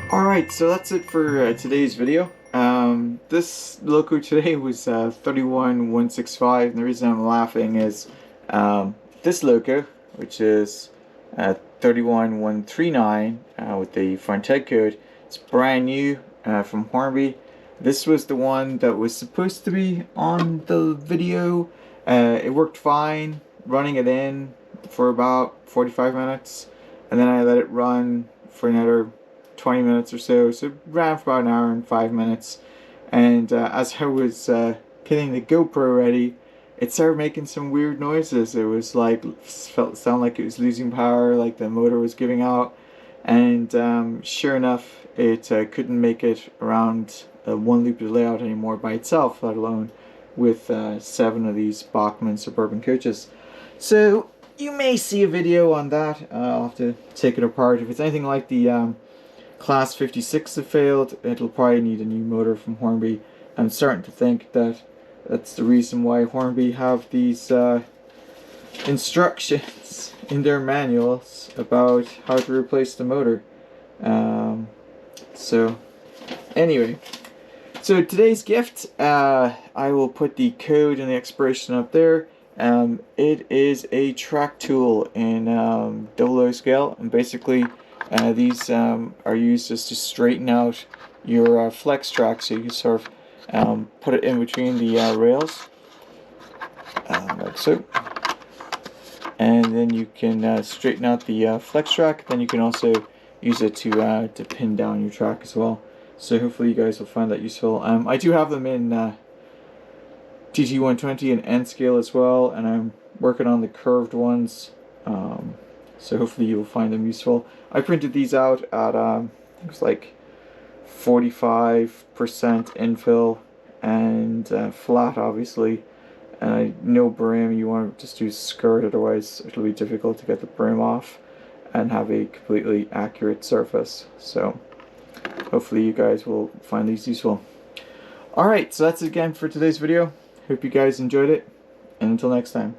Alright, so that's it for today's video. This loco today was 31165, and the reason I'm laughing is this loco, which is 31139 with the front head code. It's brand new from Hornby. This was the one that was supposed to be on the video. It worked fine, running it in for about 45 minutes, and then I let it run for another 20 minutes or so, so it ran for about an hour and 5 minutes, and as I was getting the GoPro ready, it started making some weird noises. It was like, sound like it was losing power, like the motor was giving out, and sure enough, it couldn't make it around a one loop layout anymore by itself, let alone with 7 of these Bachmann Suburban coaches. So you may see a video on that. I'll have to take it apart. If it's anything like the Class 56 that failed, it'll probably need a new motor from Hornby. I'm starting to think that that's the reason why Hornby have these instructions in their manuals about how to replace the motor. So anyway, so today's gift, I will put the code and the expiration up there. It is a track tool in 00 scale, and basically these are used just to straighten out your flex track, so you can sort of put it in between the rails, like so, and then you can straighten out the flex track. Then you can also use it to pin down your track as well. So hopefully you guys will find that useful. I do have them in TT120 and N scale as well, and I'm working on the curved ones. So hopefully you'll find them useful. I printed these out at it was like 45% infill and flat, obviously. And no brim. You want to just do skirt, otherwise it'll be difficult to get the brim off and have a completely accurate surface. So hopefully you guys will find these useful. Alright, so that's it again for today's video. Hope you guys enjoyed it, and until next time.